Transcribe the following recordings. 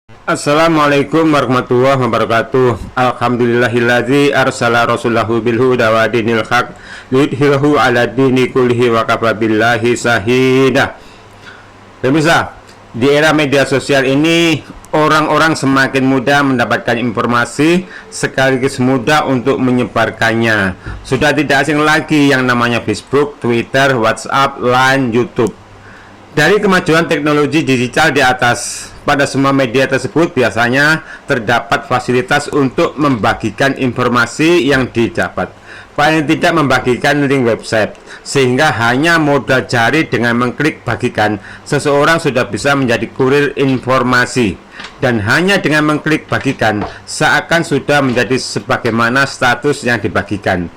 Assalamualaikum warahmatullahi wabarakatuh. Alhamdulillahilladzi arsala rasulahu bil huda wa dinil haq liyudhhirahu ala dini kullihi wa kafa billahi shahida. Pemirsa, di era media sosial ini orang-orang semakin mudah mendapatkan informasi sekaligus mudah untuk menyebarkannya. Sudah tidak asing lagi yang namanya Facebook, Twitter, WhatsApp, Line, YouTube. Dari kemajuan teknologi digital di atas, pada semua media tersebut biasanya terdapat fasilitas untuk membagikan informasi yang didapat. Paling tidak membagikan link website, sehingga hanya modal jari dengan mengklik bagikan, seseorang sudah bisa menjadi kurir informasi. Dan hanya dengan mengklik bagikan, seakan sudah menjadi sebagaimana status yang dibagikan.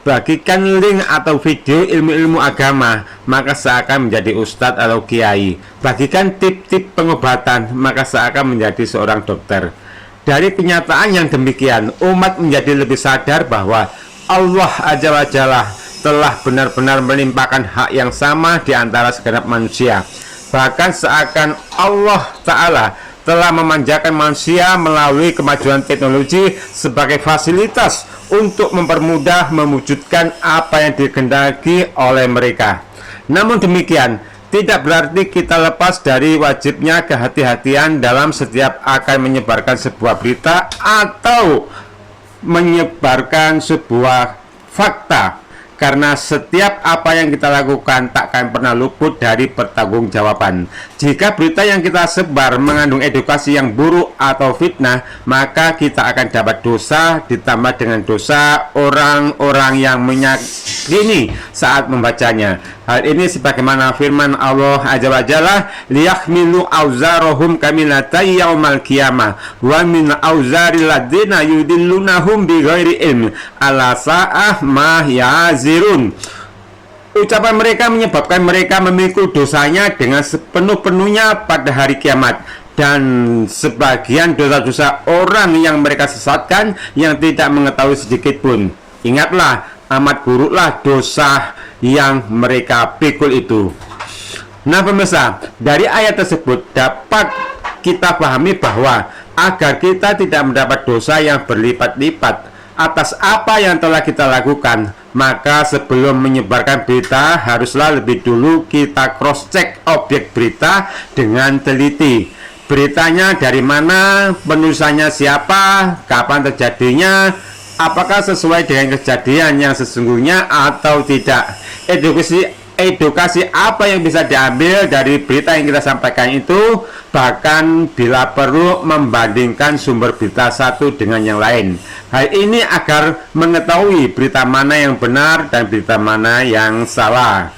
Bagikan link atau video ilmu-ilmu agama, maka seakan menjadi ustadz atau kiai. Bagikan tip-tip pengobatan, maka seakan menjadi seorang dokter. Dari kenyataan yang demikian, umat menjadi lebih sadar bahwa Allah Azza wa Jalla telah benar-benar melimpahkan hak yang sama di antara segenap manusia. Bahkan seakan Allah Ta'ala telah memanjakan manusia melalui kemajuan teknologi sebagai fasilitas untuk mempermudah mewujudkan apa yang dikehendaki oleh mereka. Namun demikian, tidak berarti kita lepas dari wajibnya kehati-hatian dalam setiap akan menyebarkan sebuah berita atau menyebarkan sebuah fakta. Karena setiap apa yang kita lakukan takkan pernah luput dari pertanggungjawaban. Jika berita yang kita sebar mengandung edukasi yang buruk atau fitnah, maka kita akan dapat dosa ditambah dengan dosa orang-orang yang meyakini saat membacanya. Hal ini sebagaimana firman Allah Azza wa Jalla, liyahmilu auzarahum kamilatai yaumal qiyamah wa min auzaril ladzina yudillunahum bighairi ilm ala sa'ah ma yazirun. Ucapan mereka menyebabkan mereka memikul dosanya dengan sepenuh-penuhnya pada hari kiamat, dan sebagian dosa-dosa orang yang mereka sesatkan yang tidak mengetahui sedikit pun. Ingatlah, amat buruklah dosa yang mereka pikul itu. Nah pemirsa, dari ayat tersebut dapat kita pahami bahwa agar kita tidak mendapat dosa yang berlipat-lipat atas apa yang telah kita lakukan, maka sebelum menyebarkan berita haruslah lebih dulu kita cross check objek berita dengan teliti. Beritanya dari mana, penulisannya siapa, kapan terjadinya, apakah sesuai dengan kejadian yang sesungguhnya atau tidak. Edukasi apa yang bisa diambil dari berita yang kita sampaikan itu, bahkan bila perlu membandingkan sumber berita satu dengan yang lain. Hal ini agar mengetahui berita mana yang benar dan berita mana yang salah.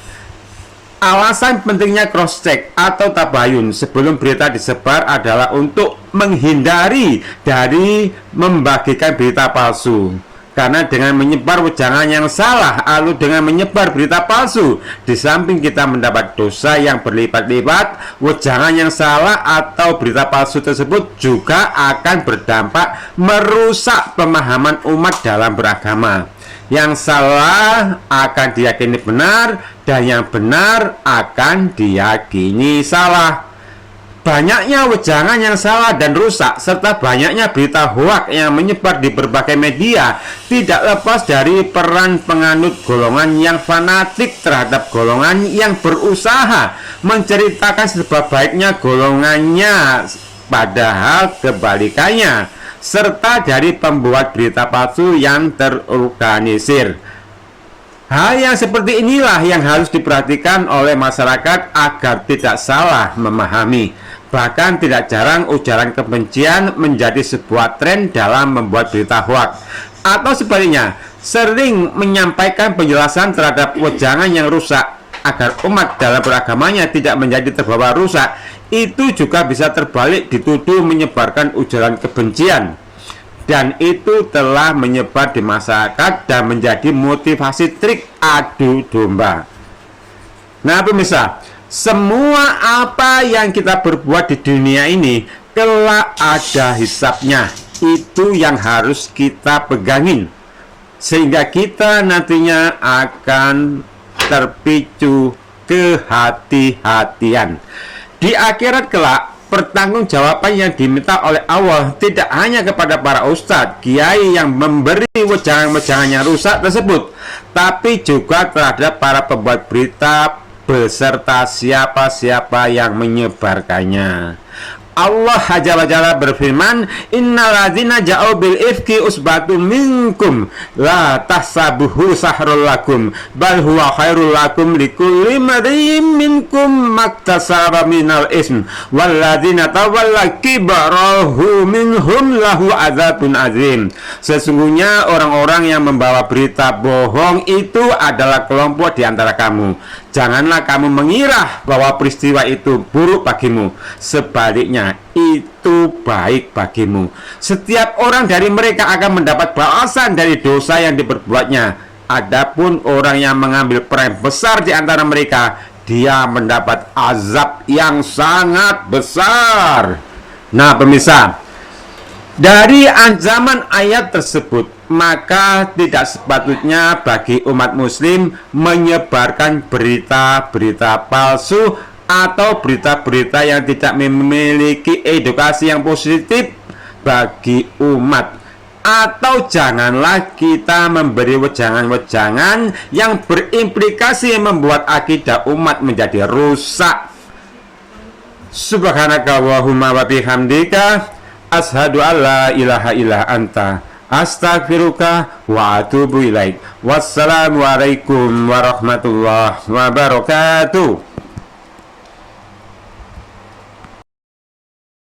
Alasan pentingnya cross check atau tabayun sebelum berita disebar adalah untuk menghindari dari membagikan berita palsu. Karena dengan menyebar wejangan yang salah, lalu dengan menyebar berita palsu, di samping kita mendapat dosa yang berlipat-lipat, wejangan yang salah atau berita palsu tersebut juga akan berdampak merusak pemahaman umat dalam beragama. Yang salah akan diyakini benar, dan yang benar akan diyakini salah. Banyaknya wejangan yang salah dan rusak, serta banyaknya berita hoak yang menyebar di berbagai media tidak lepas dari peran penganut golongan yang fanatik terhadap golongan yang berusaha menceritakan sebab baiknya golongannya, padahal kebalikannya, serta dari pembuat berita palsu yang terorganisir. Hal yang seperti inilah yang harus diperhatikan oleh masyarakat agar tidak salah memahami. Bahkan tidak jarang ujaran kebencian menjadi sebuah tren dalam membuat berita hoaks. Atau sebaliknya, sering menyampaikan penjelasan terhadap wejangan yang rusak agar umat dalam beragamanya tidak menjadi terbawa rusak. Itu juga bisa terbalik dituduh menyebarkan ujaran kebencian. Dan itu telah menyebar di masyarakat dan menjadi motivasi trik adu domba. Nah pemirsa, semua apa yang kita berbuat di dunia ini kelak ada hisabnya. Itu yang harus kita pegangin, sehingga kita nantinya akan terpicu kehati-hatian. Di akhirat kelak, pertanggungjawaban yang diminta oleh Allah tidak hanya kepada para ustadz, kiai yang memberi wejangan-wejangan yang rusak tersebut, tapi juga terhadap para pembuat berita beserta siapa-siapa yang menyebarkannya. Allah Azza wa Jalla berfirman, innalladzina ja'u bil ifki usbatun minkum la tahsabuhu sahrul lakum bal huwa khairul lakum likulli imrin minkum maktasaba minal ism walladzina tawalla kibarahu minhum lahu adzabun azim. Sesungguhnya orang-orang yang membawa berita bohong itu adalah kelompok di antara kamu. Janganlah kamu mengira bahwa peristiwa itu buruk bagimu. Sebaliknya, itu baik bagimu. Setiap orang dari mereka akan mendapat balasan dari dosa yang diperbuatnya. Adapun orang yang mengambil peran besar di antara mereka, dia mendapat azab yang sangat besar. Nah, pemirsa, dari ancaman ayat tersebut, maka tidak sepatutnya bagi umat muslim menyebarkan berita-berita palsu atau berita-berita yang tidak memiliki edukasi yang positif bagi umat. Atau janganlah kita memberi wejangan-wejangan yang berimplikasi membuat akidah umat menjadi rusak. Subhanakallahumma wa bihamdika asyhadu alla ilaha illa anta astaghfiruka wa atubu ilaik. Wassalamualaikum warahmatullahi wabarakatuh.